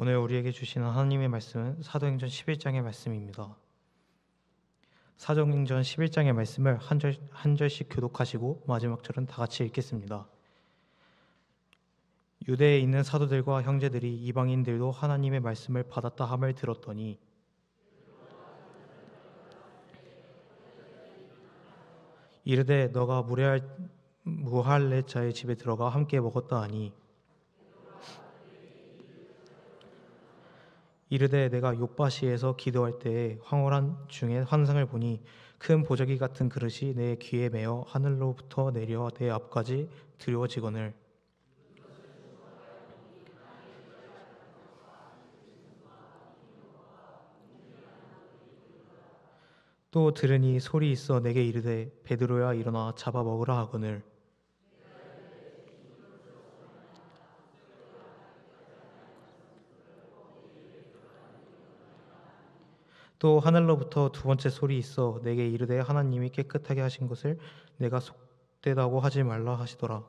오늘 우리에게 주시는 하나님의 말씀은 사도행전 11장의 말씀입니다. 사도행전 11장의 말씀을 한 절씩 교독하시고 마지막 절은 다 같이 읽겠습니다. 유대에 있는 사도들과 형제들이 이방인들도 하나님의 말씀을 받았다 함을 들었더니 이르되 너가 무할레자의 집에 들어가 함께 먹었다 하니 이르되 내가 욥바시에서 기도할 때에 황홀한 중에 환상을 보니 큰 보자기 같은 그릇이 내 귀에 매어 하늘로부터 내려 내 앞까지 드리워지거늘 또 들으니 소리 있어 내게 이르되 베드로야 일어나 잡아 먹으라 하거늘 또 하늘로부터 두 번째 소리 있어 내게 이르되 하나님이 깨끗하게 하신 것을 내가 속되다고 하지 말라 하시더라.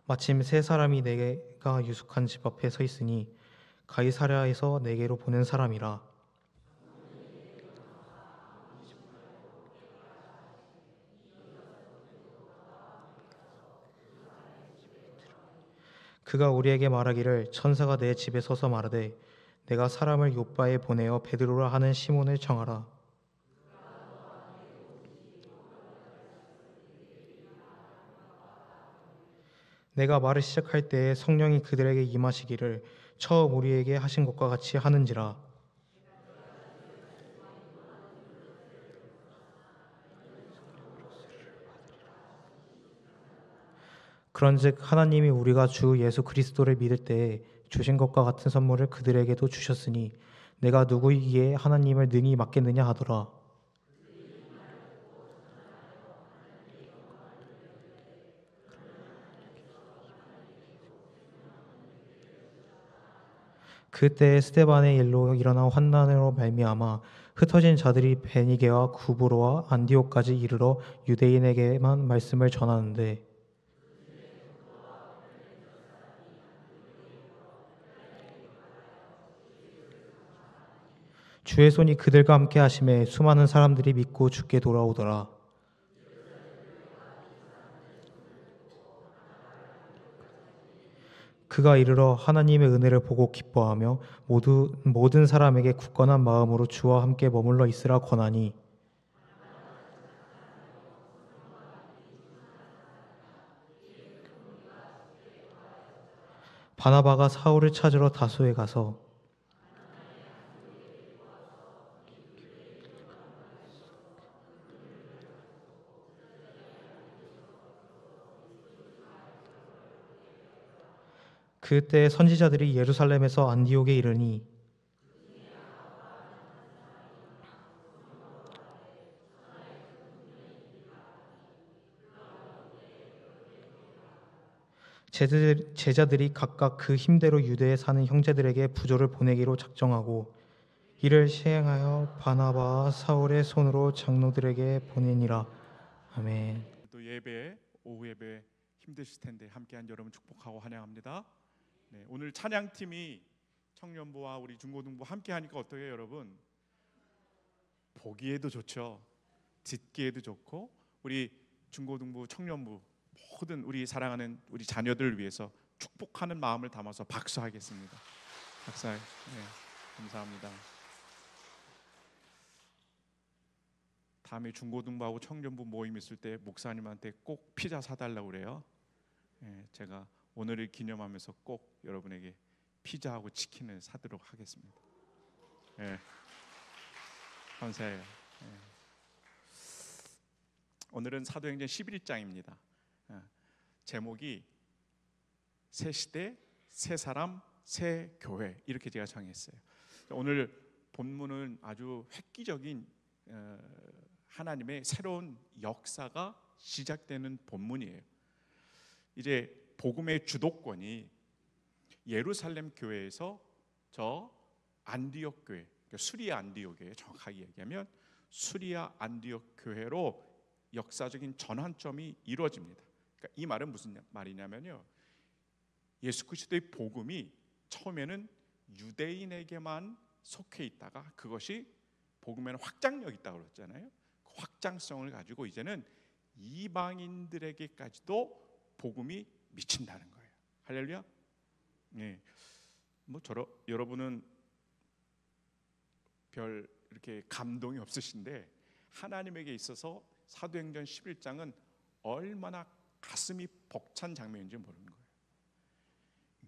마침 세 사람이 내가 유숙한 집 앞에 서 있으니 가이사랴에서 내게로 보낸 사람이라. 그가 우리에게 말하기를 천사가 내 집에 서서 말하되 내가 사람을 욥바에 보내어 베드로라 하는 시몬을 청하라. 내가 말을 시작할 때에 성령이 그들에게 임하시기를 처음 우리에게 하신 것과 같이 하는지라. 그런즉 하나님이 우리가 주 예수 그리스도를 믿을 때에 주신 것과 같은 선물을 그들에게도 주셨으니 내가 누구이기에 하나님을 능히 맡겠느냐 하더라. 그때 스데반의 일로 일어난 환난으로 말미암아 흩어진 자들이 베니게와 구브로와 안디옥까지 이르러 유대인에게만 말씀을 전하는데 주의 손이 그들과 함께 하심에 수많은 사람들이 믿고 주께 돌아오더라. 그가 이르러 하나님의 은혜를 보고 기뻐하며 모든 사람에게 굳건한 마음으로 주와 함께 머물러 있으라 권하니 바나바가 사울을 찾으러 다소에 가서 그때 선지자들이 예루살렘에서 안디옥에 이르니 제자들이 각각 그 힘대로 유대에 사는 형제들에게 부조를 보내기로 작정하고 이를 시행하여 바나바와 사울의 손으로 장로들에게 보내니라. 아멘. 또 오후 예배 힘드실 텐데 함께한 여러분 축복하고 환영합니다. 네, 오늘 찬양팀이 청년부와 우리 중고등부 함께하니까 어떠해요, 여러분? 보기에도 좋죠. 듣기에도 좋고 우리 중고등부, 청년부 모든 우리 사랑하는 우리 자녀들을 위해서 축복하는 마음을 담아서 박수하겠습니다. 박수. 네, 감사합니다. 다음에 중고등부하고 청년부 모임 있을 때 목사님한테 꼭 피자 사달라고 그래요. 네, 제가 오늘을 기념하면서 꼭 여러분에게 피자하고 치킨을 사도록 하겠습니다. 네, 감사해요. 네. 오늘은 사도행전 11장입니다. 제목이 새 시대, 새 사람, 새 교회 이렇게 제가 정했어요. 오늘 본문은 아주 획기적인 하나님의 새로운 역사가 시작되는 본문이에요. 이제 복음의 주도권이 예루살렘 교회에서 저 안디옥 교회, 그러니까 수리아 안디옥에 정확하게 얘기하면 수리아 안디옥 교회로 역사적인 전환점이 이루어집니다. 그러니까 이 말은 무슨 말이냐면요, 예수 그리스도의 복음이 처음에는 유대인에게만 속해 있다가 그것이 복음에는 확장력이 있다고 그랬잖아요. 그 확장성을 가지고 이제는 이방인들에게까지도 복음이 미친다는 거예요. 할렐루야. 네. 뭐 여러분은 별 이렇게 감동이 없으신데 하나님에게 있어서 사도행전 11장은 얼마나 가슴이 벅찬 장면인지 모르는 거예요.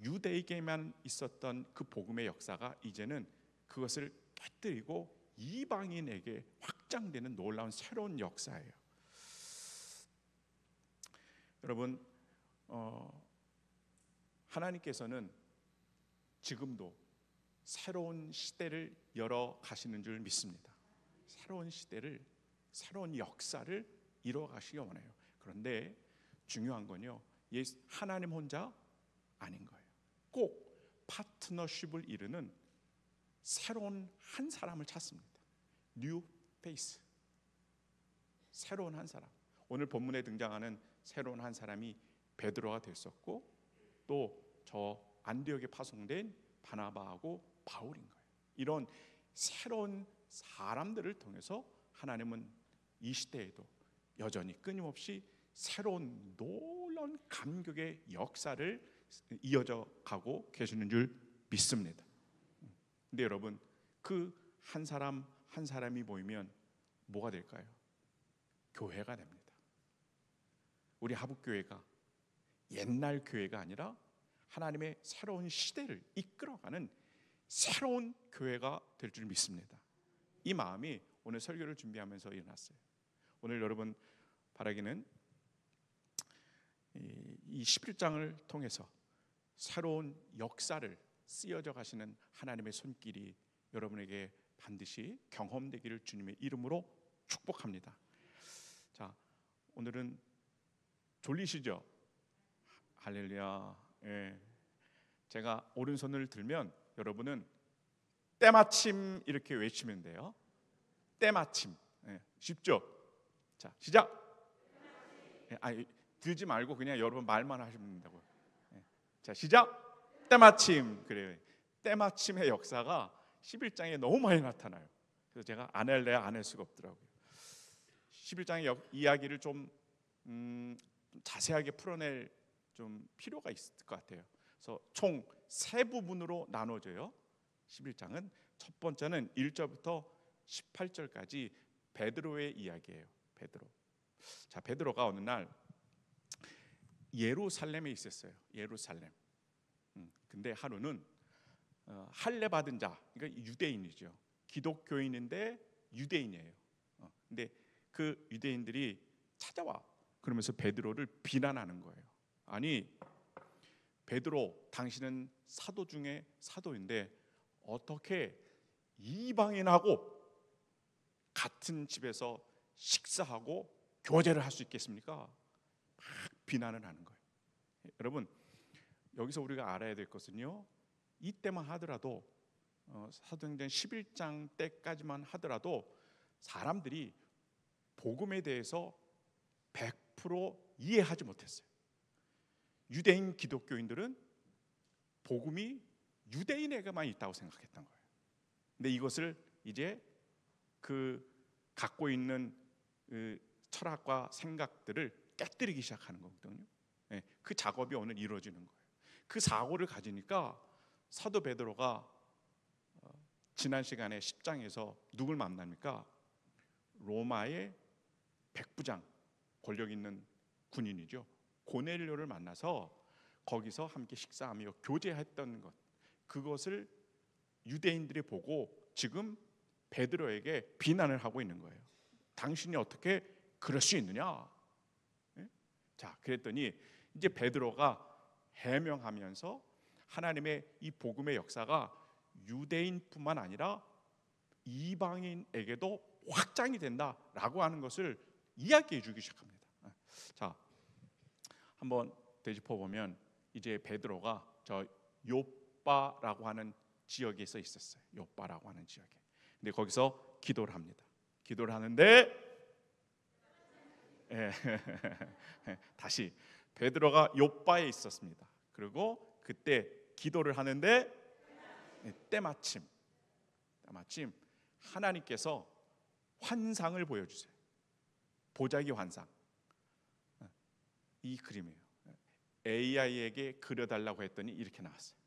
유대에게만 있었던 그 복음의 역사가 이제는 그것을 깨뜨리고 이방인에게 확장되는 놀라운 새로운 역사예요. 여러분, 하나님께서는 지금도 새로운 시대를 열어 가시는 줄 믿습니다. 새로운 시대를, 새로운 역사를 이루어 가시기 원해요. 그런데 중요한 건요, 하나님 혼자 아닌 거예요. 꼭 파트너십을 이루는 새로운 한 사람을 찾습니다. 뉴 페이스, 새로운 한 사람. 오늘 본문에 등장하는 새로운 한 사람이 베드로가 됐었고, 또 저 안디옥에 파송된 바나바하고 바울인 거예요. 이런 새로운 사람들을 통해서 하나님은 이 시대에도 여전히 끊임없이 새로운 놀라운 감격의 역사를 이어져 가고 계시는 줄 믿습니다. 근데 여러분, 그 한 사람 한 사람이 모이면 뭐가 될까요? 교회가 됩니다. 우리 하북교회가 옛날 교회가 아니라 하나님의 새로운 시대를 이끌어가는 새로운 교회가 될 줄 믿습니다. 이 마음이 오늘 설교를 준비하면서 일어났어요. 오늘 여러분 바라기는 이 11장을 통해서 새로운 역사를 쓰여져 가시는 하나님의 손길이 여러분에게 반드시 경험되기를 주님의 이름으로 축복합니다. 자, 오늘은 졸리시죠? 할렐루야. 예. 제가 오른손을 들면 여러분은 때마침 이렇게 외치면 돼요. 때마침. 예. 쉽죠? 자, 시작. 예, 들지 말고 그냥 여러분 말만 하시면 된다고요. 예. 자, 시작. 때마침. 그래요. 때마침의 역사가 11장에 너무 많이 나타나요. 그래서 제가 안 할래야 안 할 수가 없더라고요. 11장의 이야기를 좀 자세하게 풀어낼 좀 필요가 있을 것 같아요. 그래서 총 세 부분으로 나눠져요. 11장은 첫 번째는 1절부터 18절까지 베드로의 이야기예요. 베드로. 자, 베드로가 어느 날 예루살렘에 있었어요. 예루살렘. 근데 하루는 할례 받은 자, 그러니까 유대인이죠. 기독교인인데 유대인이에요. 근데 그 유대인들이 찾아와. 그러면서 베드로를 비난하는 거예요. 아니, 베드로, 당신은 사도 중에 사도인데 어떻게 이방인하고 같은 집에서 식사하고 교제를 할 수 있겠습니까? 막 비난을 하는 거예요. 여러분, 여기서 우리가 알아야 될 것은요, 이때만 하더라도 사도행전 11장 때까지만 하더라도 사람들이 복음에 대해서 100% 이해하지 못했어요. 유대인 기독교인들은 복음이 유대인에게만 있다고 생각했던 거예요. 근데 이것을 이제 그 갖고 있는 그 철학과 생각들을 깨뜨리기 시작하는 거거든요. 네, 그 작업이 오늘 이루어지는 거예요. 그 사고를 가지니까 사도 베드로가 지난 시간에 10장에서 누굴 만납니까? 로마의 백부장, 권력 있는 군인이죠. 고넬료를 만나서 거기서 함께 식사하며 교제했던 것, 그것을 유대인들이 보고 지금 베드로에게 비난을 하고 있는 거예요. 당신이 어떻게 그럴 수 있느냐? 네? 자, 그랬더니 이제 베드로가 해명하면서 하나님의 이 복음의 역사가 유대인뿐만 아니라 이방인에게도 확장이 된다라고 하는 것을 이야기해 주기 시작합니다. 자, 한번 되짚어 보면 이제 베드로가 저 요빠라고 하는 지역에서 있었어요. 요빠라고 하는 지역에. 근데 거기서 기도를 합니다. 기도를 하는데 다시 베드로가 요바에 있었습니다. 그리고 그때 기도를 하는데 때마침 하나님께서 환상을 보여주세요. 보자기 환상. 이 그림이에요. AI에게 그려달라고 했더니 이렇게 나왔어요.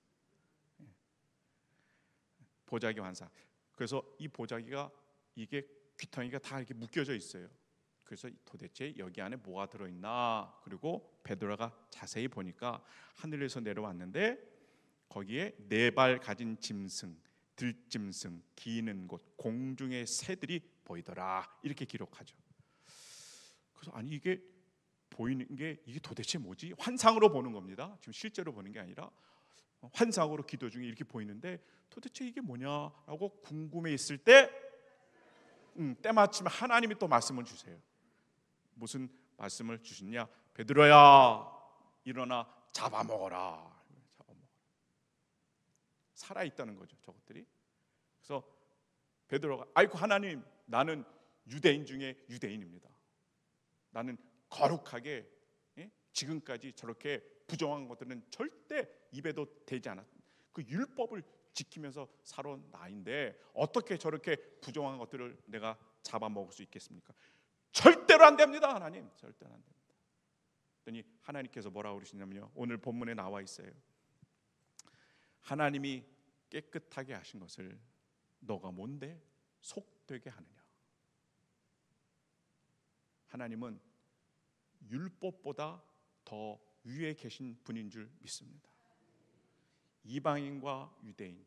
보자기 환상. 그래서 이 보자기가 이게 귀퉁이가 다 이렇게 묶여져 있어요. 그래서 도대체 여기 안에 뭐가 들어있나? 그리고 베드로가 자세히 보니까 하늘에서 내려왔는데 거기에 4발 가진 짐승, 들짐승, 기는 곳, 공중의 새들이 보이더라. 이렇게 기록하죠. 그래서 아니 이게 보이는 게 이게 도대체 뭐지? 환상으로 보는 겁니다. 지금 실제로 보는 게 아니라 환상으로 기도 중에 이렇게 보이는데 도대체 이게 뭐냐라고 궁금해 있을 때 때마침 하나님이 또 말씀을 주세요. 무슨 말씀을 주시냐? 베드로야, 일어나 잡아먹어라. 살아 있다는 거죠, 저것들이. 그래서 베드로가 아이고 하나님, 나는 유대인 중에 유대인입니다. 나는 거룩하게 지금까지 저렇게 부정한 것들은 절대 입에도 대지 않았습니다. 그 율법을 지키면서 살아온 나인데 어떻게 저렇게 부정한 것들을 내가 잡아먹을 수 있겠습니까? 절대로 안 됩니다, 하나님. 절대로 안 됩니다. 그랬더니 하나님께서 뭐라고 그러시냐면요, 오늘 본문에 나와 있어요. 하나님이 깨끗하게 하신 것을 너가 뭔데 속되게 하느냐. 하나님은 율법보다 더 위에 계신 분인 줄 믿습니다. 이방인과 유대인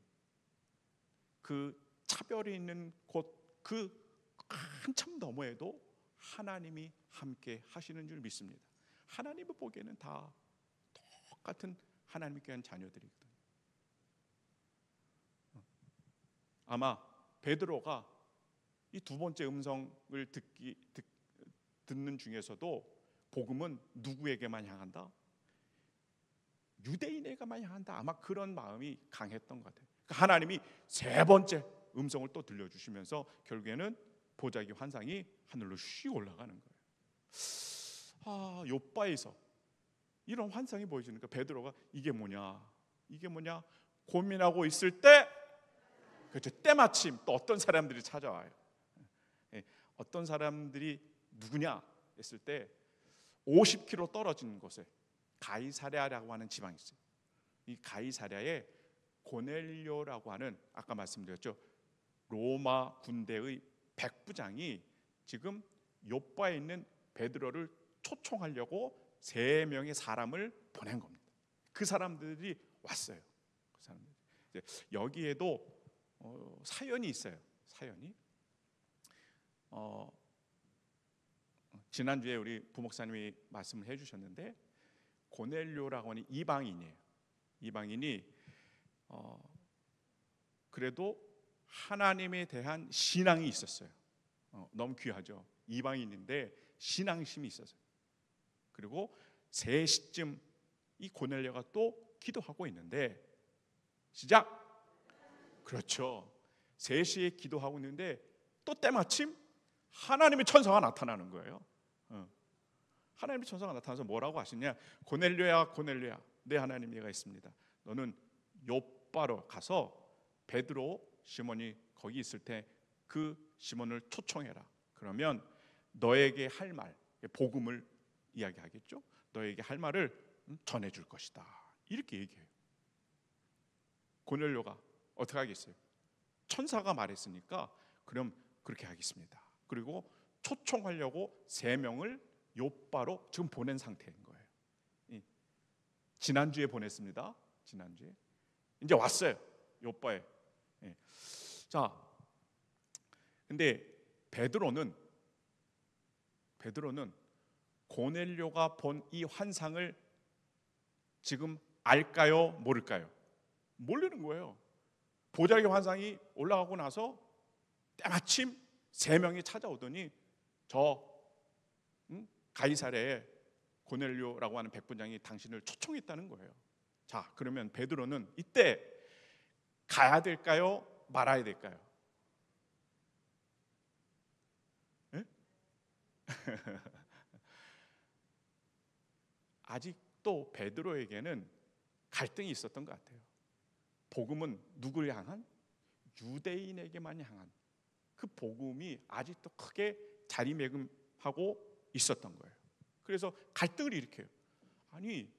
그 차별이 있는 곳 그 한참 너머에도 하나님이 함께 하시는 줄 믿습니다. 하나님을 보기에는 다 똑같은 하나님께 한 자녀들이거든요. 아마 베드로가 이 두 번째 음성을 듣는 중에서도 복음은 누구에게만 향한다? 유대인에게만 향한다. 아마 그런 마음이 강했던 것 같아요. 그러니까 하나님이 세 번째 음성을 또 들려주시면서 결국에는 보자기 환상이 하늘로 슉 올라가는 거예요. 요바에서 이런 환상이 보여지니까 베드로가 이게 뭐냐 고민하고 있을 때, 그렇죠, 때마침 또 어떤 사람들이 찾아와요. 어떤 사람들이 누구냐 했을 때 50km 떨어진 곳에 가이사랴라고 하는 지방이 있어요. 이 가이사랴에 고넬료라고 하는, 아까 말씀드렸죠, 로마 군대의 백부장이 지금 요바에 있는 베드로를 초청하려고 3명의 사람을 보낸 겁니다. 그 사람들이 왔어요. 그 사람들. 여기에도 사연이 있어요. 사연이 지난주에 우리 부목사님이 말씀을 해주셨는데, 고넬료라고 하는 이방인이에요. 이방인이 그래도 하나님에 대한 신앙이 있었어요. 너무 귀하죠. 이방인인데 신앙심이 있었어요. 그리고 3시쯤 이 고넬료가 또 기도하고 있는데, 시작. 그렇죠. 3시에 기도하고 있는데 또 때마침 하나님의 천사가 나타나는 거예요. 하나님의 천사가 나타나서 뭐라고 하시냐? 고넬료야, 고넬료야, 내 하나님 얘가 있습니다. 너는 요바로 가서 베드로, 시몬이 거기 있을 때 그 시몬을 초청해라. 그러면 너에게 할 말, 복음을 이야기하겠죠. 너에게 할 말을 전해줄 것이다. 이렇게 얘기해요. 고넬료가 어떻게 하겠어요? 천사가 말했으니까 그럼 그렇게 하겠습니다. 그리고 초청하려고 3명을 요바로 지금 보낸 상태인 거예요. 지난주에 보냈습니다. 지난주에 이제 왔어요, 요바에. 자, 근데 베드로는 고넬료가 본 이 환상을 지금 알까요? 모를까요? 모르는 거예요. 보자기 환상이 올라가고 나서 때마침 3명이 찾아오더니 저 가이사랴에 고넬료라고 하는 백부장이 당신을 초청했다는 거예요. 자, 그러면 베드로는 이때 가야 될까요? 말아야 될까요? 아직도 베드로에게는 갈등이 있었던 것 같아요. 복음은 누구를 향한? 유대인에게만 향한 그 복음이 아직도 크게 자리매김하고 있었던 거예요. 그래서 갈등을 일으켜요. 아니,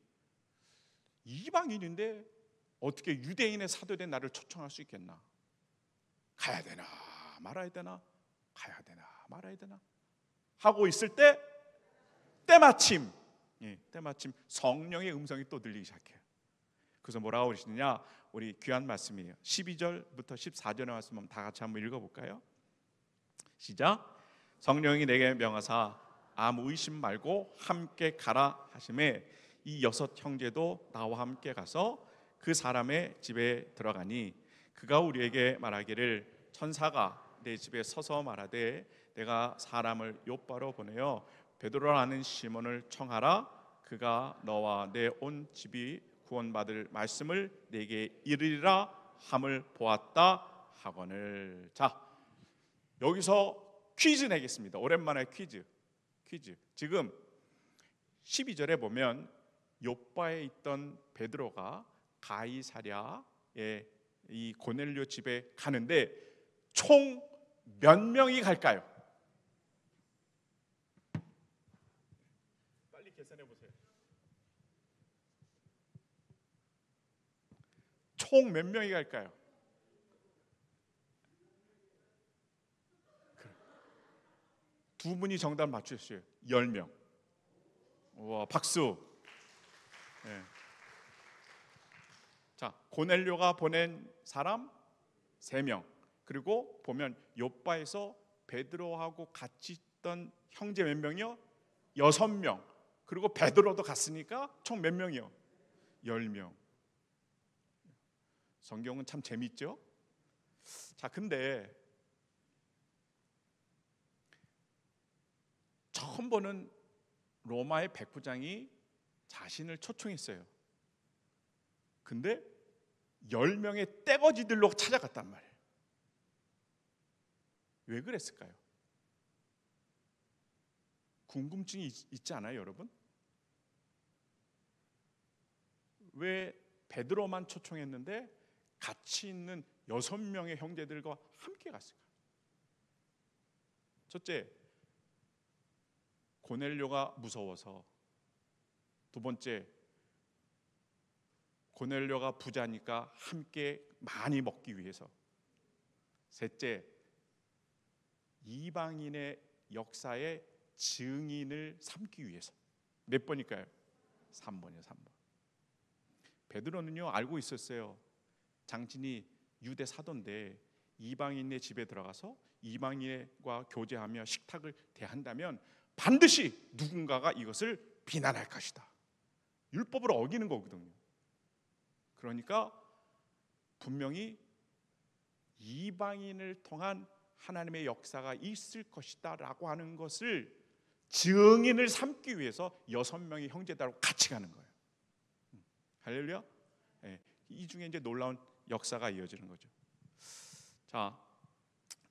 이방인인데 어떻게 유대인의 사도된 나를 초청할 수 있겠나? 가야 되나 말아야 되나? 가야 되나 말아야 되나? 하고 있을 때 때마침 성령의 음성이 또 들리기 시작해요. 그래서 뭐라고 그러시느냐? 우리 귀한 말씀이에요. 12절부터 14절의 말씀 다 같이 한번 읽어볼까요? 시작. 성령이 내게 명하사 아무 의심 말고 함께 가라 하심에 이 6 형제도 나와 함께 가서 그 사람의 집에 들어가니 그가 우리에게 말하기를 천사가 내 집에 서서 말하되 내가 사람을 요바로 보내어 베드로라는 시몬을 청하라. 그가 너와 내 온 집이 구원받을 말씀을 내게 이르리라 함을 보았다 하거늘. 자, 여기서 퀴즈 내겠습니다. 오랜만에 퀴즈. 지금 12절에 보면 요바에 있던 베드로가 가이사랴의 이 고넬료 집에 가는데 총 몇 명이 갈까요? 빨리 계산해 보세요. 총 몇 명이 갈까요? 두 분이 정답 맞추셨어요. 10명. 와, 박수. 네. 자, 고넬료가 보낸 사람 3명. 그리고 보면 요바에서 베드로하고 같이 있던 형제 몇 명이요? 6명. 그리고 베드로도 갔으니까 총 몇 명이요? 10명. 성경은 참 재밌죠? 자, 근데 처음 보는 로마의 백부장이 자신을 초청했어요. 근데 10명의 떼거지들로 찾아갔단 말이에요. 왜 그랬을까요? 궁금증이 있지 않아요, 여러분? 왜 베드로만 초청했는데 같이 있는 6명의 형제들과 함께 갔을까요? 첫째, 고넬료가 무서워서. 두 번째, 고넬료가 부자니까 함께 많이 먹기 위해서. 셋째, 이방인의 역사의 증인을 삼기 위해서. 몇 번일까요? 3번이요, 3번. 베드로는요 알고 있었어요. 장친이 유대 사도인데 이방인의 집에 들어가서 이방인과 교제하며 식탁을 대한다면 반드시 누군가가 이것을 비난할 것이다. 율법을 어기는 거거든요. 그러니까 분명히 이방인을 통한 하나님의 역사가 있을 것이다 라고 하는 것을 증인을 삼기 위해서 6명의 형제들하고 같이 가는 거예요. 할렐루야. 네, 이 중에 이제 놀라운 역사가 이어지는 거죠. 자,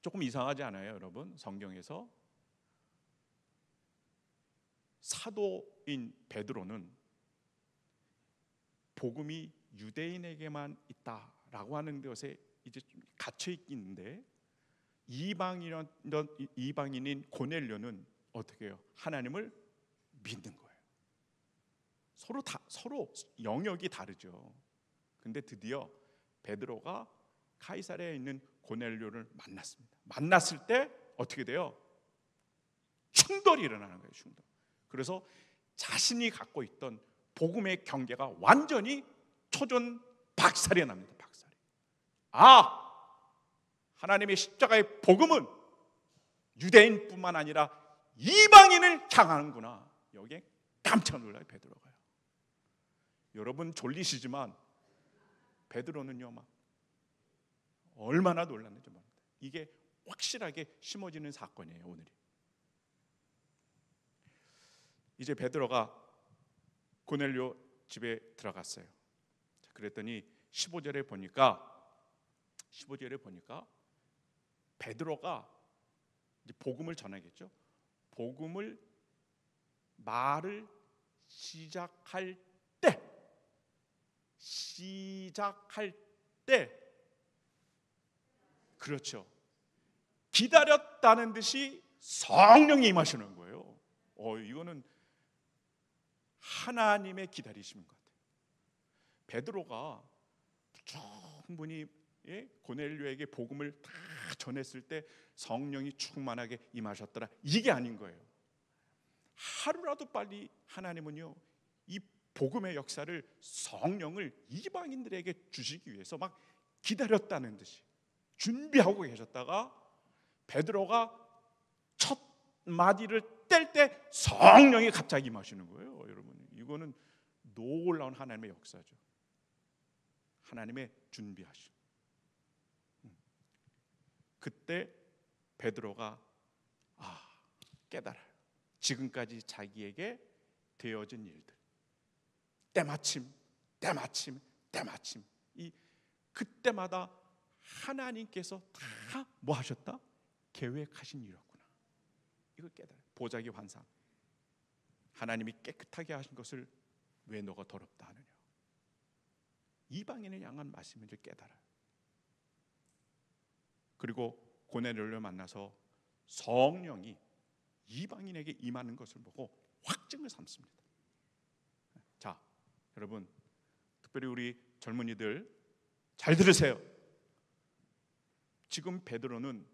조금 이상하지 않아요, 여러분? 성경에서 사도인 베드로는 복음이 유대인에게만 있다라고 하는 것에 이제 좀 갇혀 있는데 이방인인 고넬료는 어떻게 해요? 하나님을 믿는 거예요. 서로 영역이 다르죠. 근데 드디어 베드로가 카이사랴에 있는 고넬료를 만났습니다. 만났을 때 어떻게 돼요? 충돌이 일어나는 거예요. 충돌. 그래서 자신이 갖고 있던 복음의 경계가 완전히 초전 박살이 납니다. 박살이. 아! 하나님의 십자가의 복음은 유대인뿐만 아니라 이방인을 향하는구나. 여기에 깜짝 놀라요, 베드로가요. 여러분 졸리시지만 베드로는요 막 얼마나 놀랐는지 모릅니다. 이게 확실하게 심어지는 사건이에요, 오늘이. 이제 베드로가 고넬료 집에 들어갔어요. 그랬더니 15절에 보니까 베드로가 이제 복음을 전하겠죠. 말을 시작할 때, 시작할 때, 그렇죠. 기다렸다는 듯이 성령이 임하시는 거예요. 이거는 하나님의 기다리심인 것 같아요. 베드로가 충분히 고넬료에게 복음을 다 전했을 때 성령이 충만하게 임하셨더라, 이게 아닌 거예요. 하루라도 빨리 하나님은요, 이 복음의 역사를, 성령을 이방인들에게 주시기 위해서 막 기다렸다는 듯이 준비하고 계셨다가 베드로가 첫 마디를 뗄 때 성령이 갑자기 임하시는 거예요. 여러분, 이거는 놀라운 하나님의 역사죠. 하나님의 준비하심. 그때 베드로가 깨달아요. 지금까지 자기에게 되어진 일들, 때마침 이 그때마다 하나님께서 다 뭐 하셨다? 계획하신 일이었구나. 이걸 깨달아요. 보자기 환상. 하나님이 깨끗하게 하신 것을 왜 너가 더럽다 하느냐. 이방인을 향한 말씀을 깨달아요. 그리고 고넬료를 만나서 성령이 이방인에게 임하는 것을 보고 확증을 삼습니다. 자, 여러분, 특별히 우리 젊은이들 잘 들으세요. 지금 베드로는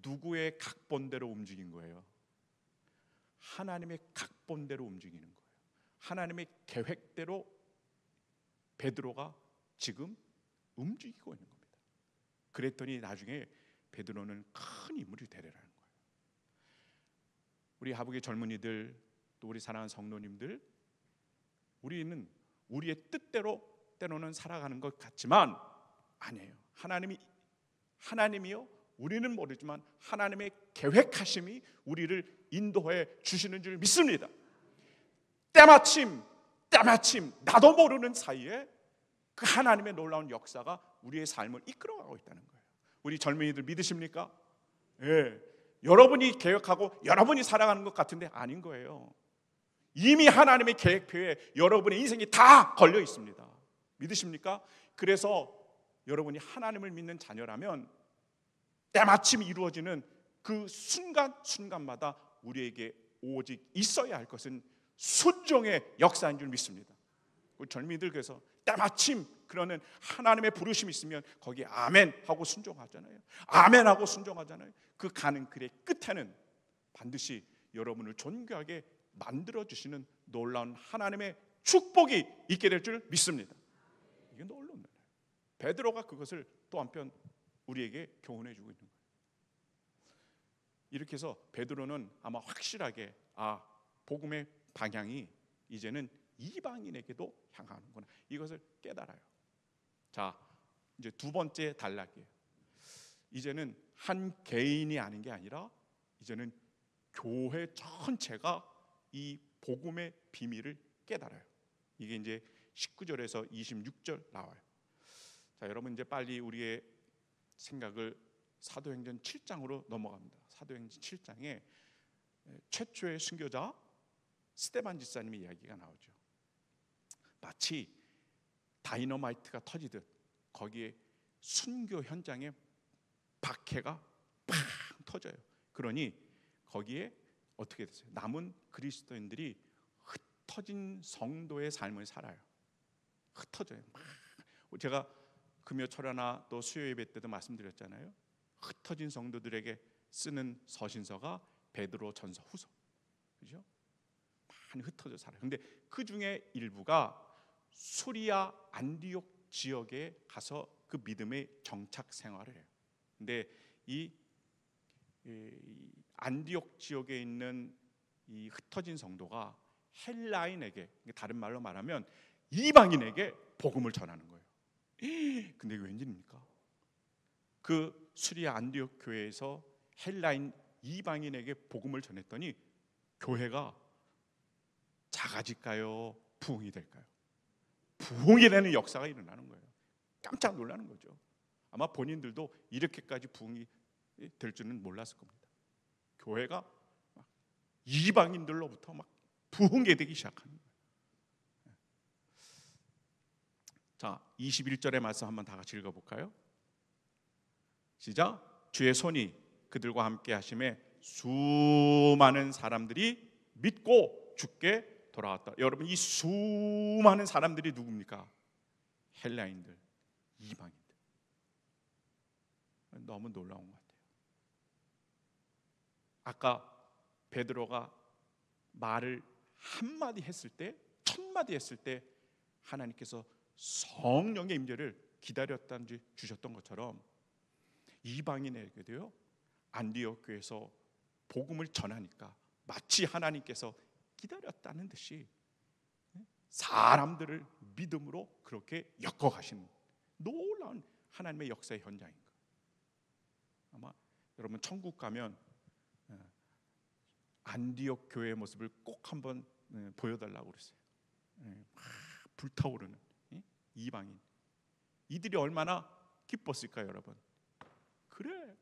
누구의 각본대로 움직인 거예요? 하나님의 각본대로 움직이는 거예요. 하나님의 계획대로 베드로가 지금 움직이고 있는 겁니다. 그랬더니 나중에 베드로는 큰 인물이 되리라는 거예요. 우리 하북의 젊은이들, 또 우리 사랑하는 성도님들, 우리는 우리의 뜻대로 때로는 살아가는 것 같지만 아니에요. 하나님이요, 우리는 모르지만 하나님의 계획하심이 우리를 인도해 주시는 줄 믿습니다. 때마침 나도 모르는 사이에 그 하나님의 놀라운 역사가 우리의 삶을 이끌어가고 있다는 거예요. 우리 젊은이들 믿으십니까? 예. 여러분이 계획하고 여러분이 살아가는 것 같은데 아닌 거예요. 이미 하나님의 계획표에 여러분의 인생이 다 걸려 있습니다. 믿으십니까? 그래서 여러분이 하나님을 믿는 자녀라면 때마침 이루어지는 그 순간마다 우리에게 오직 있어야 할 것은 순종의 역사인 줄 믿습니다. 우리 젊은이들 그래서 때마침 그러는 하나님의 부르심이 있으면 거기에 아멘 하고 순종하잖아요. 아멘 하고 순종하잖아요. 그 가는 길의 끝에는 반드시 여러분을 존귀하게 만들어주시는 놀라운 하나님의 축복이 있게 될 줄 믿습니다. 이게 놀라운 거예요. 베드로가 그것을 또 한편 우리에게 교훈해 주고 있는 거예요. 이렇게 해서 베드로는 아마 확실하게 복음의 방향이 이제는 이방인에게도 향하는구나, 이것을 깨달아요. 자, 이제 두 번째 단락이에요. 이제는 한 개인이 아닌 게 아니라 이제는 교회 전체가 이 복음의 비밀을 깨달아요. 이게 이제 19절에서 26절 나와요. 자, 여러분 이제 빨리 우리의 생각을 사도행전 7장으로 넘어갑니다. 사도행전 7장에 최초의 순교자 스데반 집사님의 이야기가 나오죠. 마치 다이너마이트가 터지듯 거기에 순교 현장에 박해가 팍 터져요. 그러니 거기에 어떻게 됐어요? 남은 그리스도인들이 흩어진 성도의 삶을 살아요. 흩어져요. 제가 금요 철야나 또 수요 예배 때도 말씀드렸잖아요. 흩어진 성도들에게 쓰는 서신서가 베드로 전서 후서, 그죠? 많이 흩어져 살아요. 근데 그 중에 일부가 수리아 안디옥 지역에 가서 그 믿음의 정착 생활을 해요. 근데 이 안디옥 지역에 있는 이 흩어진 성도가 헬라인에게, 다른 말로 말하면 이방인에게 복음을 전하는 거예요. 근데 이게 웬일입니까? 그 수리아 안디옥 교회에서 헬라인 이방인에게 복음을 전했더니 교회가 작아질까요? 부흥이 될까요? 부흥이 되는 역사가 일어나는 거예요. 깜짝 놀라는 거죠. 아마 본인들도 이렇게까지 부흥이 될 줄은 몰랐을 겁니다. 교회가 막 이방인들로부터 막 부흥이 되기 시작하는 거예요. 자, 21절의 말씀 한번 다 같이 읽어볼까요? 시작. 주의 손이 그들과 함께 하심에 수많은 사람들이 믿고 주께 돌아왔다. 여러분, 이 수많은 사람들이 누굽니까? 헬라인들, 이방인들. 너무 놀라운 것 같아요. 아까 베드로가 말을 한마디 했을 때, 천마디 했을 때 하나님께서 성령의 임재를 기다렸다는 주셨던 것처럼 이방인에게도요, 안디옥 교회에서 복음을 전하니까 마치 하나님께서 기다렸다는 듯이 사람들을 믿음으로 그렇게 엮어가시는 놀라운 하나님의 역사의 현장인 거예요. 아마 여러분 천국 가면 안디옥 교회의 모습을 꼭 한번 보여달라고 그랬어요. 막 불타오르는 이방인, 이들이 얼마나 기뻤을까요, 여러분? 그래,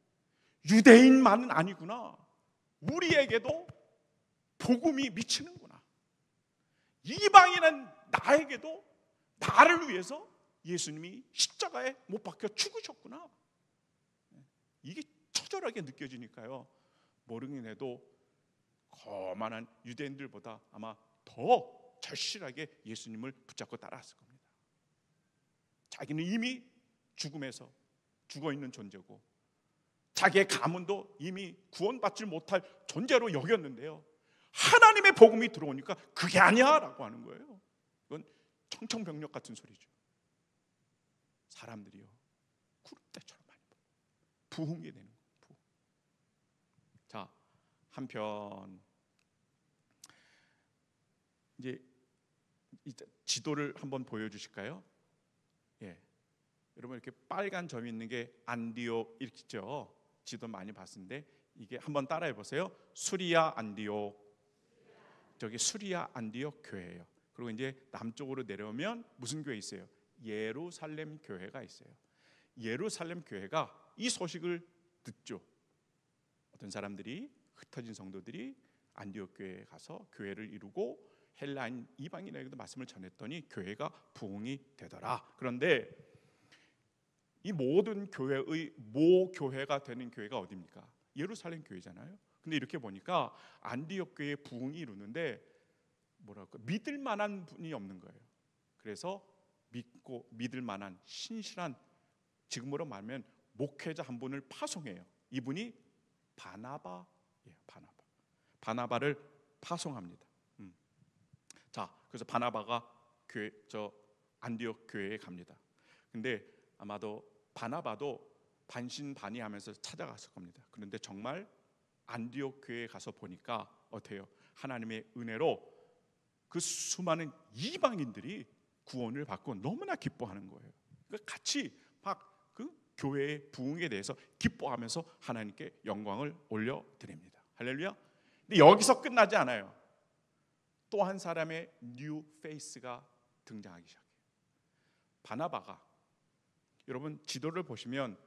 유대인만은 아니구나, 우리에게도 복음이 미치는구나, 이방인은 나에게도 나를 위해서 예수님이 십자가에 못 박혀 죽으셨구나, 이게 처절하게 느껴지니까요, 모르긴 해도 거만한 유대인들보다 아마 더 절실하게 예수님을 붙잡고 따라왔을 겁니다. 자기는 이미 죽음에서 죽어있는 존재고 자기의 가문도 이미 구원받지 못할 존재로 여겼는데요, 하나님의 복음이 들어오니까 그게 아니야 라고 하는 거예요. 이건 청천벽력 같은 소리죠. 사람들이요, 구름대처럼 많이 부흥이 되는 거예요. 부흥. 자, 한편 이제 지도를 한번 보여주실까요? 예, 여러분 이렇게 빨간 점이 있는 게 안디옥 있죠? 지도 많이 봤는데 이게 한번 따라해 보세요. 수리아 안디옥, 저기 수리아 안디옥 교회예요. 그리고 이제 남쪽으로 내려오면 무슨 교회 있어요? 예루살렘 교회가 있어요. 예루살렘 교회가 이 소식을 듣죠. 어떤 사람들이, 흩어진 성도들이 안디옥 교회에 가서 교회를 이루고 헬라인 이방인에게도 말씀을 전했더니 교회가 부흥이 되더라. 그런데 이 모든 교회의 모교회가 되는 교회가 어디입니까? 예루살렘 교회잖아요. 근데 이렇게 보니까 안디옥 교회에 부흥이 이루는데 뭐랄까, 믿을 만한 분이 없는 거예요. 그래서 믿고 믿을 만한 신실한, 지금으로 말하면 목회자 한 분을 파송해요. 이분이 바나바예요. 바나바를 파송합니다. 자, 그래서 바나바가 안디옥 교회에 갑니다. 근데 아마도 바나바도 반신반의하면서 찾아갔을 겁니다. 그런데 정말 안디옥 교회에 가서 보니까 어때요? 하나님의 은혜로 그 수많은 이방인들이 구원을 받고 너무나 기뻐하는 거예요. 그러니까 같이 막 그 교회의 부흥에 대해서 기뻐하면서 하나님께 영광을 올려드립니다. 할렐루야. 근데 여기서 끝나지 않아요. 또 한 사람의 뉴 페이스가 등장하기 시작해요. 바나바가, 여러분 지도를 보시면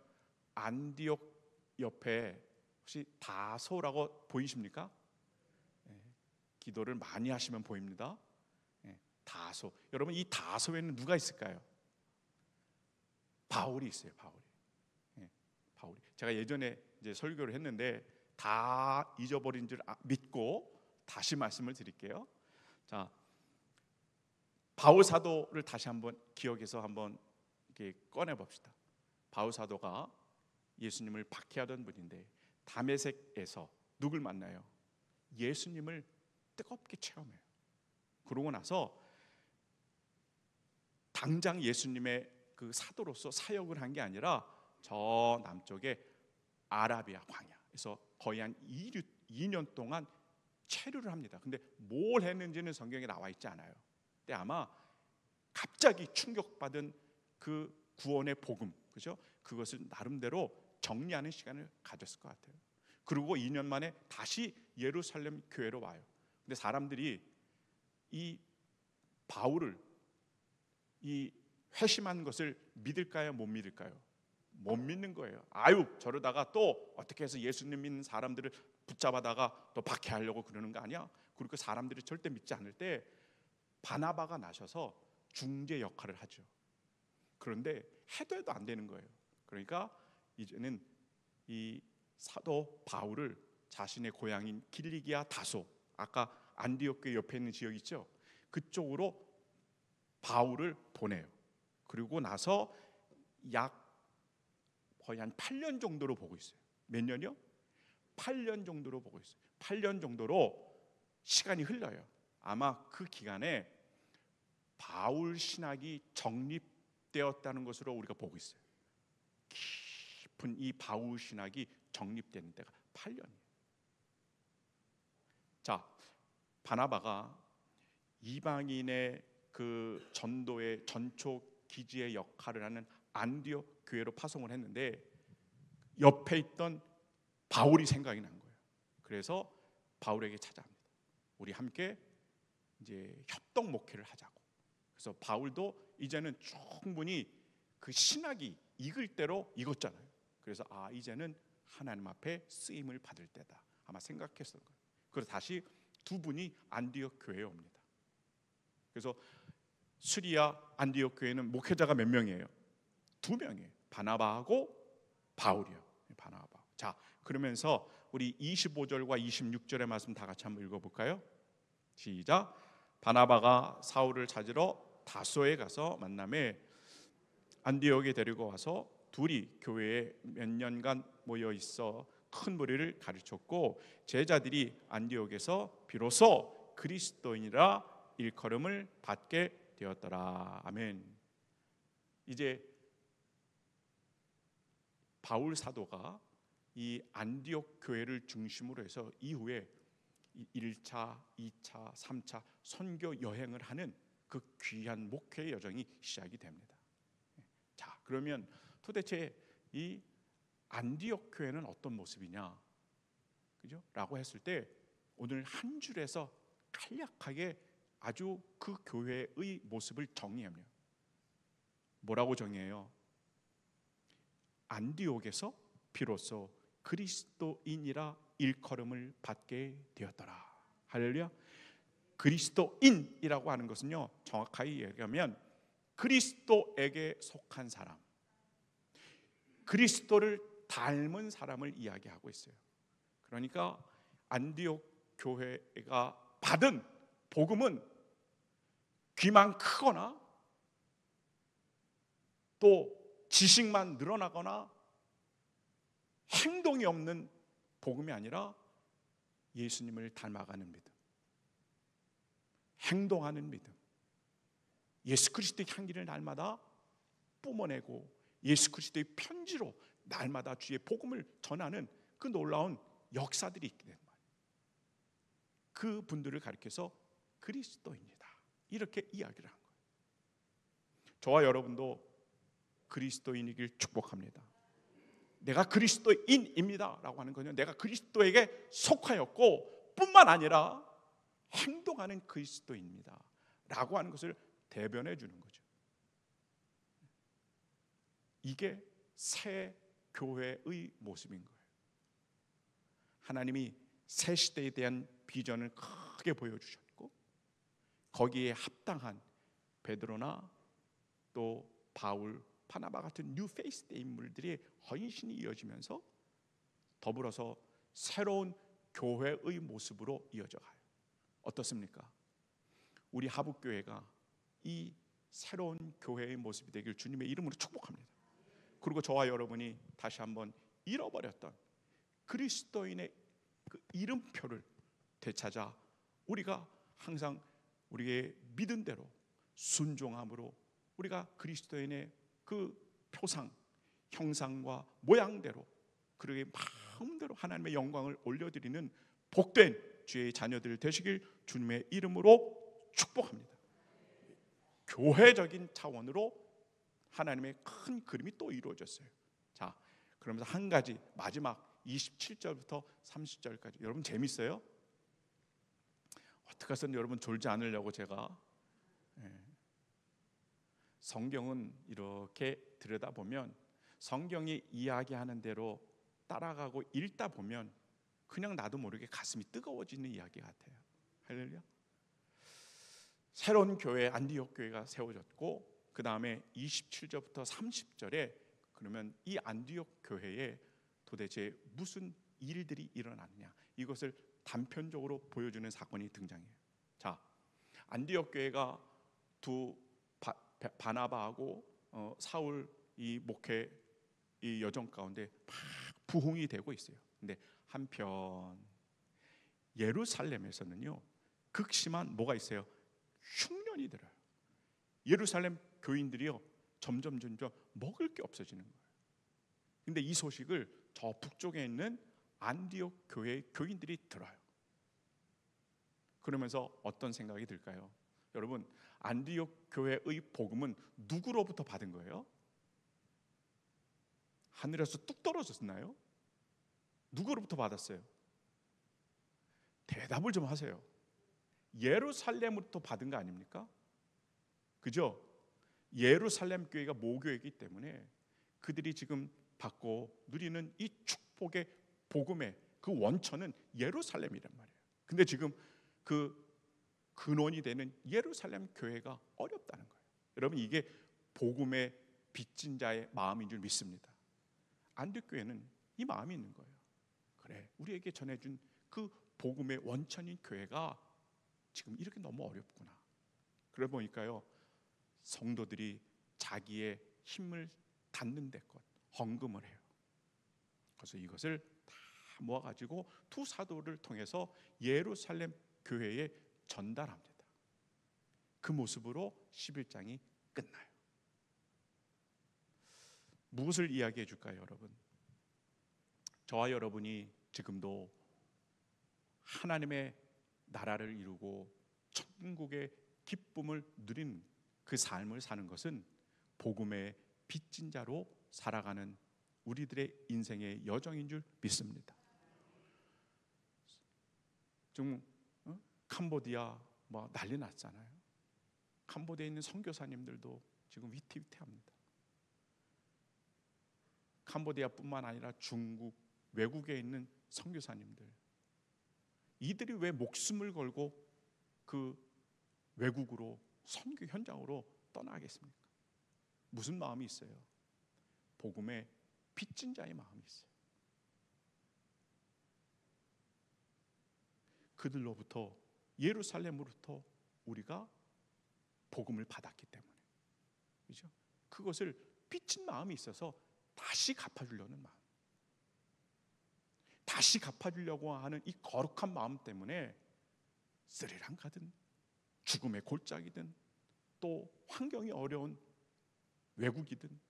안디옥 옆에 혹시 다소라고 보이십니까? 기도를 많이 하시면 보입니다. 다소. 여러분 이 다소에는 누가 있을까요? 바울이 있어요. 바울이. 제가 예전에 이제 설교를 했는데 다 잊어버린 줄 믿고 다시 말씀을 드릴게요. 자, 바울 사도를 다시 한번 기억해서 한번 이렇게 꺼내 봅시다. 바울 사도가 예수님을 박해하던 분인데 다메섹에서 누굴 만나요? 예수님을 뜨겁게 체험해요. 그러고 나서 당장 예수님의 그 사도로서 사역을 한 게 아니라 저 남쪽에 아라비아 광야에서 거의 한 2년 동안 체류를 합니다. 근데 뭘 했는지는 성경에 나와 있지 않아요. 근데 아마 갑자기 충격받은 그 구원의 복음, 그죠? 그것을 나름대로 정리하는 시간을 가졌을 것 같아요. 그리고 2년 만에 다시 예루살렘 교회로 와요. 근데 사람들이 이 바울을, 이 회심한 것을 믿을까요? 못 믿을까요? 못 믿는 거예요. 아유, 저러다가 또 어떻게 해서 예수님 믿는 사람들을 붙잡아다가 또 박해하려고 그러는 거 아니야? 그리고 사람들이 절대 믿지 않을 때 바나바가 나셔서 중재 역할을 하죠. 그런데 해도 안 되는 거예요. 그러니까 이제는 이 사도 바울을 자신의 고향인 길리기아 다소, 아까 안디옥 교회 옆에 있는 지역 있죠? 그쪽으로 바울을 보내요. 그리고 나서 약 거의 한 8년 정도로 보고 있어요. 몇 년이요? 8년 정도로 보고 있어요. 8년 정도로 시간이 흘러요. 아마 그 기간에 바울 신학이 정립되었다는 것으로 우리가 보고 있어요. 깊은 이 바울 신학이 정립되는 때가 8년이에요. 자, 바나바가 이방인의 그 전도의 전초 기지의 역할을 하는 안디옥 교회로 파송을 했는데 옆에 있던 바울이 생각이 난 거예요. 그래서 바울에게 찾아갑니다. 우리 함께 이제 협동 목회를 하자고. 그래서 바울도 이제는 충분히 그 신학이 익을 대로 익었잖아요. 그래서 이제는 하나님 앞에 쓰임을 받을 때다 아마 생각했을 거예요. 그래서 다시 두 분이 안디옥 교회에 옵니다. 그래서 수리아 안디옥 교회는 목회자가 몇 명이에요? 2명이에요. 바나바하고 바울이요. 바나바. 자, 그러면서 우리 25절과 26절의 말씀 다 같이 한번 읽어볼까요? 시작. 바나바가 사울을 찾으러 다소에 가서 만남에 안디옥에 데리고 와서 둘이 교회에 몇 년간 모여 있어 큰 무리를 가르쳤고 제자들이 안디옥에서 비로소 그리스도인이라 일컬음을 받게 되었더라. 아멘. 이제 바울 사도가 이 안디옥 교회를 중심으로 해서 이후에 1차, 2차, 3차 선교 여행을 하는 그 귀한 목회의 여정이 시작이 됩니다. 자, 그러면 도대체 이 안디옥 교회는 어떤 모습이냐, 그죠? 라고 했을 때 오늘 한 줄에서 간략하게 아주 그 교회의 모습을 정의하며 뭐라고 정의해요? 안디옥에서 비로소 그리스도인이라 일컬음을 받게 되었더라. 할렐루야. 그리스도인이라고 하는 것은요, 정확하게 얘기하면 그리스도에게 속한 사람, 그리스도를 닮은 사람을 이야기하고 있어요. 그러니까 안디옥 교회가 받은 복음은 귀만 크거나 또 지식만 늘어나거나 행동이 없는 복음이 아니라 예수님을 닮아가는 믿음, 행동하는 믿음, 예수 그리스도의 향기를 날마다 뿜어내고 예수 그리스도의 편지로 날마다 주의 복음을 전하는 그 놀라운 역사들이 있게 되는 거예요. 그 분들을 가리켜서 그리스도인이다 이렇게 이야기를 한 거예요. 저와 여러분도 그리스도인이길 축복합니다. 내가 그리스도인입니다 라고 하는 것은 내가 그리스도에게 속하였고 뿐만 아니라 행동하는 그리스도입니다 라고 하는 것을 대변해 주는 거죠. 이게 새 교회의 모습인 거예요. 하나님이 새 시대에 대한 비전을 크게 보여주셨고 거기에 합당한 베드로나 또 바울, 바나바 같은 뉴페이스의 인물들의 헌신이 이어지면서 더불어서 새로운 교회의 모습으로 이어져 가요. 어떻습니까? 우리 하북교회가 이 새로운 교회의 모습이 되길 주님의 이름으로 축복합니다. 그리고 저와 여러분이 다시 한번 잃어버렸던 그리스도인의 그 이름표를 되찾아 우리가 항상 우리의 믿은 대로 순종함으로 우리가 그리스도인의 그 표상, 형상과 모양대로 그러게 마음대로 하나님의 영광을 올려드리는 복된 주의 자녀들 되시길 주님의 이름으로 축복합니다. 교회적인 차원으로 하나님의 큰 그림이 또 이루어졌어요. 자, 그러면서 한 가지 마지막 27절부터 30절까지 여러분 재밌어요? 어떻게 해서는 여러분 졸지 않으려고 제가 성경은 이렇게 들여다보면 성경이 이야기하는 대로 따라가고 읽다 보면 그냥 나도 모르게 가슴이 뜨거워지는 이야기 같아요. 할렐루야. 새로운 교회 안디옥 교회가 세워졌고 그 다음에 27절부터 30절에 그러면 이 안디옥 교회에 도대체 무슨 일들이 일어났느냐, 이것을 단편적으로 보여주는 사건이 등장해요. 자, 안디옥 교회가 바나바하고 사울 이 목회 이 여정 가운데 막 부흥이 되고 있어요. 근데 한편 예루살렘에서는요, 극심한 뭐가 있어요? 흉년이 들어요. 예루살렘 교인들이요, 점점 먹을 게 없어지는 거예요. 근데 이 소식을 저 북쪽에 있는 안디옥 교회의 교인들이 들어요. 그러면서 어떤 생각이 들까요? 여러분, 안디옥 교회의 복음은 누구로부터 받은 거예요? 하늘에서 뚝 떨어졌나요? 누구로부터 받았어요? 대답을 좀 하세요. 예루살렘으로부터 받은 거 아닙니까? 그죠? 예루살렘 교회가 모교이기 때문에 그들이 지금 받고 누리는 이 축복의 복음의 그 원천은 예루살렘이란 말이에요. 근데 지금 그 근원이 되는 예루살렘 교회가 어렵다는 거예요. 여러분, 이게 복음의 빚진 자의 마음인 줄 믿습니다. 안디옥 교회는 이 마음이 있는 거예요. 그래, 우리에게 전해준 그 복음의 원천인 교회가 지금 이렇게 너무 어렵구나. 그래 보니까요, 성도들이 자기의 힘을 닿는 데껏 헌금을 해요. 그래서 이것을 다 모아가지고 두 사도를 통해서 예루살렘 교회에 전달합니다. 그 모습으로 11장이 끝나요. 무엇을 이야기해 줄까요, 여러분? 저와 여러분이 지금도 하나님의 나라를 이루고 천국의 기쁨을 누리는 그 삶을 사는 것은 복음의 빚진 자로 살아가는 우리들의 인생의 여정인 줄 믿습니다. 지금 캄보디아 뭐 난리 났잖아요. 캄보디아에 있는 선교사님들도 지금 위태위태합니다. 캄보디아뿐만 아니라 중국, 외국에 있는 선교사님들, 이들이 왜 목숨을 걸고 그 외국으로 선교 현장으로 떠나겠습니까? 무슨 마음이 있어요? 복음의 빚진 자의 마음이 있어요. 그들로부터, 예루살렘으로부터 우리가 복음을 받았기 때문에, 그렇죠? 그것을 빚진 마음이 있어서 다시 갚아주려는 마음, 다시 갚아주려고 하는 이 거룩한 마음 때문에 스리랑카든 죽음의 골짜기든 또 환경이 어려운 외국이든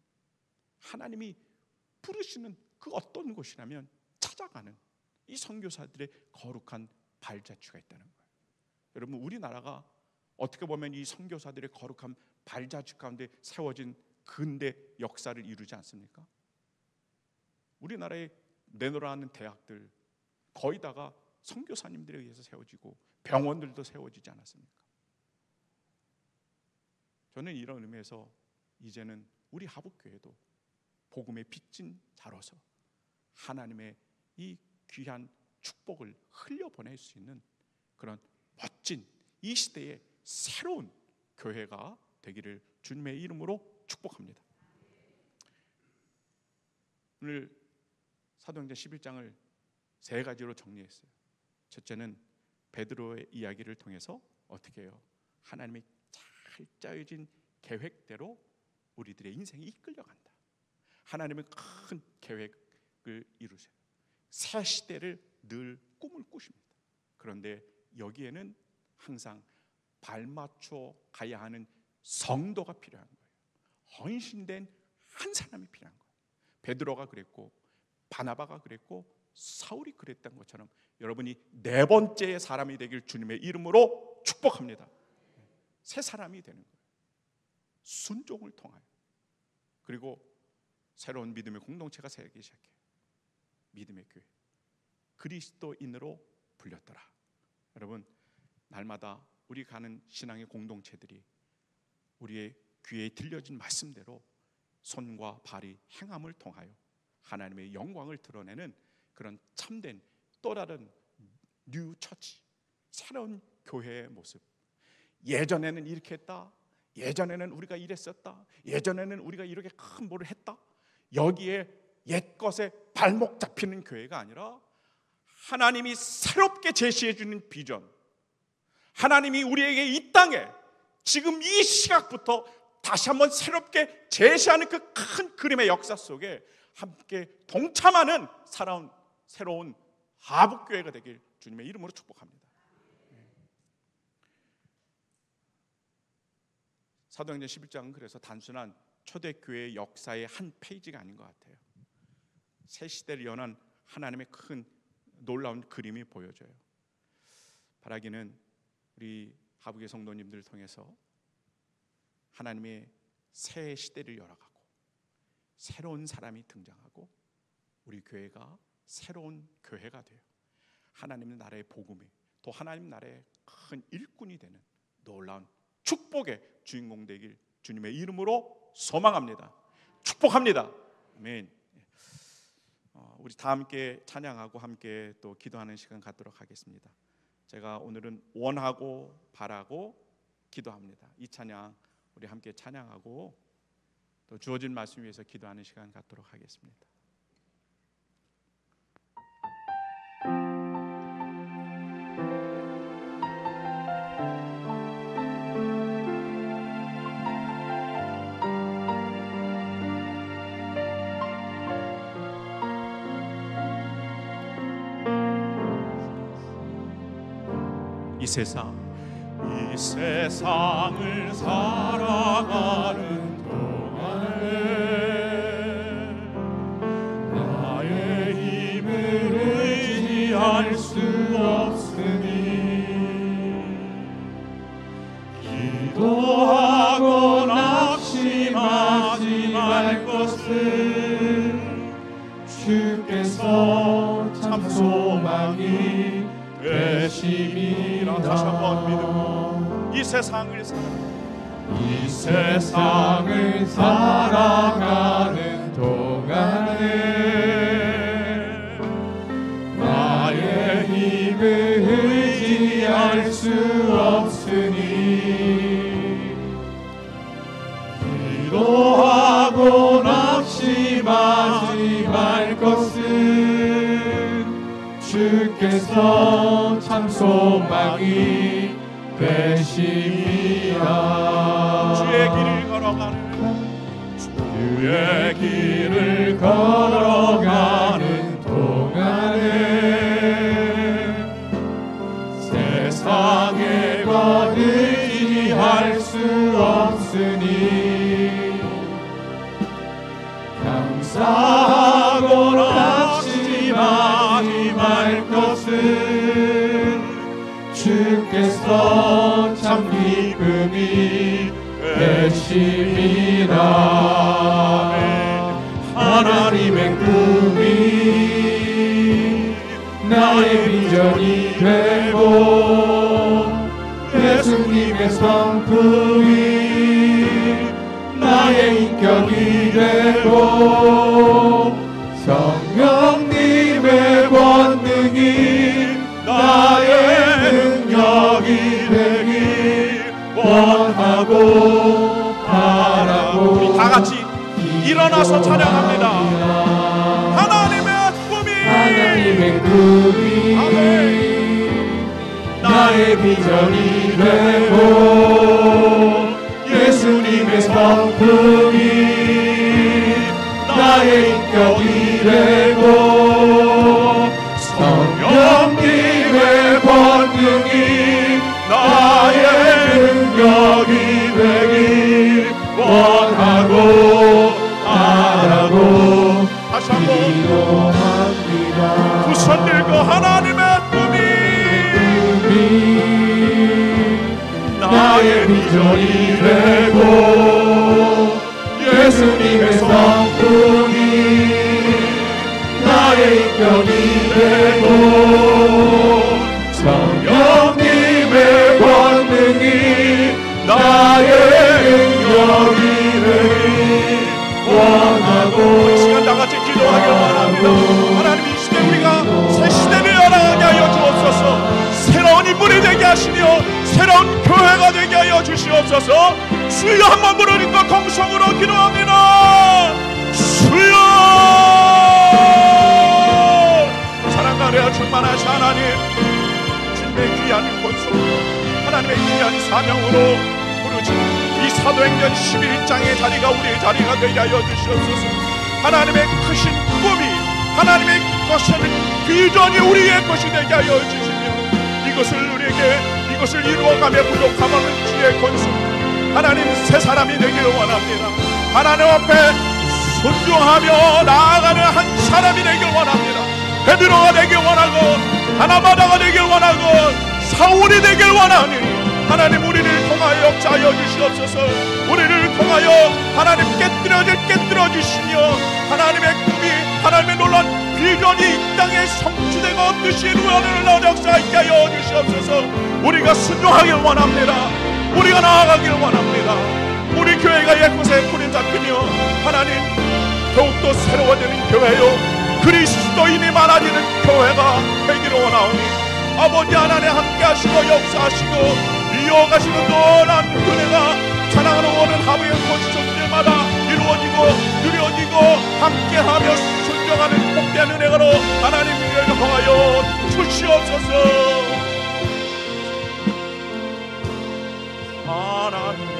하나님이 부르시는 그 어떤 곳이라면 찾아가는 이 선교사들의 거룩한 발자취가 있다는 거예요. 여러분, 우리나라가 어떻게 보면 이 선교사들의 거룩한 발자취 가운데 세워진 근대 역사를 이루지 않습니까? 우리나라에 내노라하는 대학들 거의 다가 선교사님들에 의해서 세워지고 병원들도 세워지지 않았습니까? 저는 이런 의미에서 이제는 우리 하북교회도 복음의 빚진 자로서 하나님의 이 귀한 축복을 흘려보낼 수 있는 그런 멋진 이 시대의 새로운 교회가 되기를 주님의 이름으로 축복합니다. 오늘 사도행전 11장을 세 가지로 정리했어요. 첫째는 베드로의 이야기를 통해서 어떻게 해요? 하나님의 잘 짜여진 계획대로 우리들의 인생이 이끌려간다. 하나님은 큰 계획을 이루세요. 새 시대를 늘 꿈을 꾸십니다. 그런데 여기에는 항상 발맞춰 가야 하는 성도가 필요한 거예요. 헌신된 한 사람이 필요한 거예요. 베드로가 그랬고 바나바가 그랬고 사울이 그랬던 것처럼 여러분이 네 번째 사람이 되길 주님의 이름으로 축복합니다. 새 사람이 되는 거예요. 순종을 통하여. 그리고 새로운 믿음의 공동체가 세기 시작해요. 믿음의 교회, 그리스도인으로 불렸더라. 여러분, 날마다 우리 가는 신앙의 공동체들이 우리의 귀에 들려진 말씀대로 손과 발이 행함을 통하여 하나님의 영광을 드러내는 그런 참된 또 다른 뉴 처치, 새로운 교회의 모습. 예전에는 이렇게 했다, 예전에는 우리가 이랬었다, 예전에는 우리가 이렇게 큰 뭐를 했다, 여기에 옛것에 발목 잡히는 교회가 아니라 하나님이 새롭게 제시해 주는 비전, 하나님이 우리에게 이 땅에 지금 이 시각부터 다시 한번 새롭게 제시하는 그 큰 그림의 역사 속에 함께 동참하는 살아온 새로운 하북교회가 되길 주님의 이름으로 축복합니다. 사도행전 11장은 그래서 단순한 초대교회의 역사의 한 페이지가 아닌 것 같아요. 새 시대를 여는 하나님의 큰 놀라운 그림이 보여져요. 바라기는 우리 하북의 성도님들을 통해서 하나님의 새 시대를 열어가고 새로운 사람이 등장하고 우리 교회가 새로운 교회가 돼요. 하나님 나라의 복음이 또 하나님 나라의 큰 일꾼이 되는 놀라운 축복의 주인공 되길 주님의 이름으로 소망합니다. 축복합니다. 아멘. 우리 다 함께 찬양하고 함께 또 기도하는 시간 갖도록 하겠습니다. 제가 오늘은 원하고 바라고 기도합니다. 이 찬양 우리 함께 찬양하고 또 주어진 말씀 위해서 기도하는 시간 갖도록 하겠습니다. 이 세상을 살아가는 동안에 나의 힘을 의지할 수 없으니 기도하고 낙심하지 말 것은 주께서 참 소망이 되심이라. 다시 한번 믿음. 이 세상을 살아가는 동안에 나의 힘을 의지할 수 없으니 기도하고 낙심하지 말 것은 주께서 참 소망이 되심이라. 주의 길을 걸어가는 동안에 세상의 것 의지할 수 없으니 감사하고 낙심하지 말 것은 주께서 참 기쁨이 되심이라. 하나님의 꿈이 나의 비전이 되고 예수님의 성품이 나의 인격이 되고 성령님의 권능이 나의 능력이 되길 원하고 바라고. 우리 다 같이 일어나서 찬양합니다. 하나님의 꿈이 나의 비전이 되고 예수님의 성품이 나의 인격이 되고 성령님의 권능이 나의 능력이 되길 원하고 바라고 다시 한번 기도합니다. 두 손 들고 하나님의 꿈이 나의 비전이 되고 예수님의 성품이 나의 인격이 되고 성령님의 권능이 나의 능력이 되길 원하고. 이 시간 다 같이 기도하길 원합니다. 하나님, 이 시대 우리가 새 시대를 열어가게 하여 주옵소서. 새로운 인물이 되게 하시며 새로운 교회가 되게 하여 주시옵소서. 주여 한번 부르니까 동성으로 기도합니다. 주여 사랑과 은혜가 충만하신 하나님, 주님의 귀한 권속, 하나님의 귀한 사명으로 부르신 이 사도행전 11장의 자리가 우리의 자리가 되게 하여 주시옵소서. 하나님의 크신 꿈이, 하나님의 거시는 비전이 우리의 것이 되게 하여 주시며, 이것을 이루어가며 부족함없는 주의 권속, 하나님 새 사람이 되기를 원합니다. 하나님 앞에 순종하며 나아가는 한 사람이 되길 원합니다. 베드로가 되길 원하고, 하나마다가 되길 원하고, 사울이 되길 원하니 하나님 우리를 통하여 역사하여 주시옵소서. 우리를 통하여 하나님 깨뜨려 주시며, 하나님의 꿈이, 하나님의 놀라운 비전이 이 땅에 성취되고 없듯이 이루어지는 역사하게 하여 주시옵소서. 우리가 순종하길 원합니다. 우리가 나아가길 원합니다. 우리 교회가 옛곳에 뿌리 잡히며 하나님 더욱더 새로워지는 교회요, 그리스도인이 많아지는 교회가 되기를 원하오니, 아버지 하나님 함께 하시고 역사하시고 이어가시는 놀라운 은혜가 사랑하는 오는 하루의 곳곳들마다 이루어지고 누려지고 함께하며 순종하는 복된 은혜로 하나님 우리를 통하여 주시옵소서. 하나님의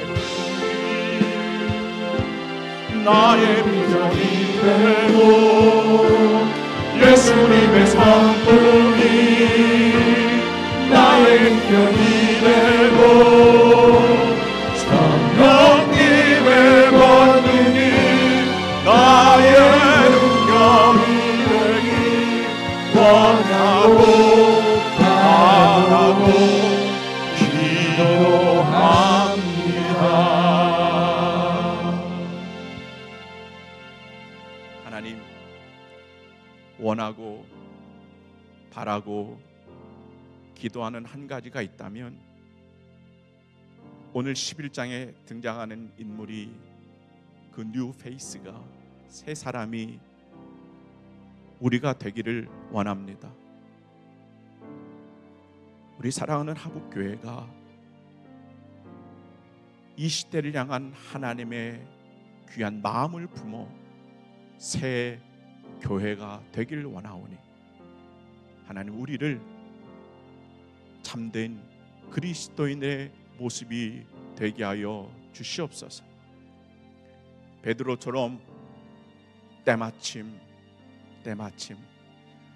나의 비전이 되고, 예수님의 성품이 나의 편이 되고, 성령님의 권능이 나의 능력이 되기 원하고 바라고 기도합니다. 하나님, 원하고 바라고 기도하는 한 가지가 있다면 오늘 11장에 등장하는 인물이 그 뉴 페이스가, 새 사람이 우리가 되기를 원합니다. 우리 사랑하는 하북교회가 이 시대를 향한 하나님의 귀한 마음을 품어 새 교회가 되기를 원하오니, 하나님 우리를 참된 그리스도인의 모습이 되게 하여 주시옵소서. 베드로처럼 때마침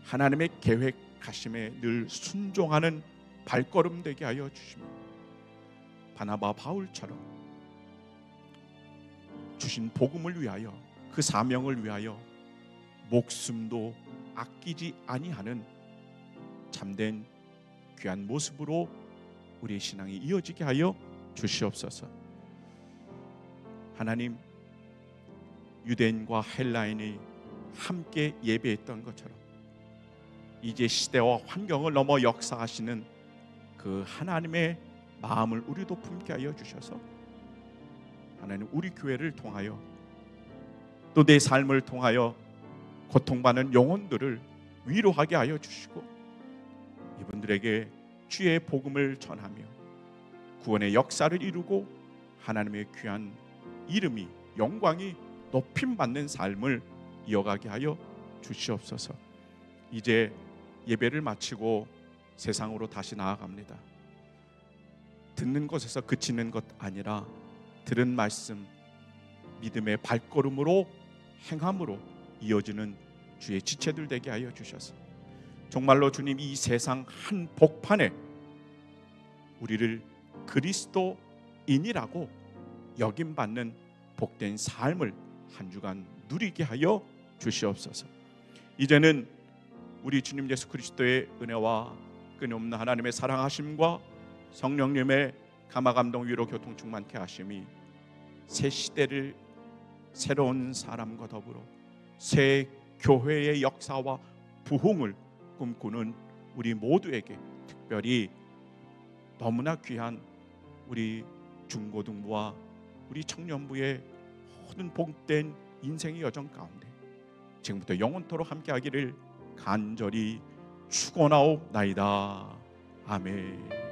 하나님의 계획하심에 늘 순종하는 발걸음 되게 하여 주시며, 바나바 바울처럼 주신 복음을 위하여, 그 사명을 위하여 목숨도 아끼지 아니하는 참된 귀한 모습으로 우리의 신앙이 이어지게 하여 주시옵소서. 하나님, 유대인과 헬라인이 함께 예배했던 것처럼 이제 시대와 환경을 넘어 역사하시는 그 하나님의 마음을 우리도 품게 하여 주셔서, 하나님 우리 교회를 통하여 또 내 삶을 통하여 고통받는 영혼들을 위로하게 하여 주시고, 이분들에게 주의 복음을 전하며 구원의 역사를 이루고 하나님의 귀한 이름이, 영광이 높임받는 삶을 이어가게 하여 주시옵소서. 이제 예배를 마치고 세상으로 다시 나아갑니다. 듣는 것에서 그치는 것 아니라 들은 말씀, 믿음의 발걸음으로 행함으로 이어지는 주의 지체들 되게 하여 주셔서, 정말로 주님 이 세상 한 복판에 우리를 그리스도인이라고 여김받는 복된 삶을 한 주간 누리게 하여 주시옵소서. 이제는 우리 주님 예수 그리스도의 은혜와 끊임없는 하나님의 사랑하심과 성령님의 감화감동 위로 교통 충만케 하심이 새 시대를 새로운 사람과 더불어 새 교회의 역사와 부흥을 꿈꾸는 우리 모두에게, 특별히 너무나 귀한 우리 중고등부와 우리 청년부의 모든 복된 인생의 여정 가운데 지금부터 영원토록 함께하기를 간절히 축원하옵나이다. 아멘.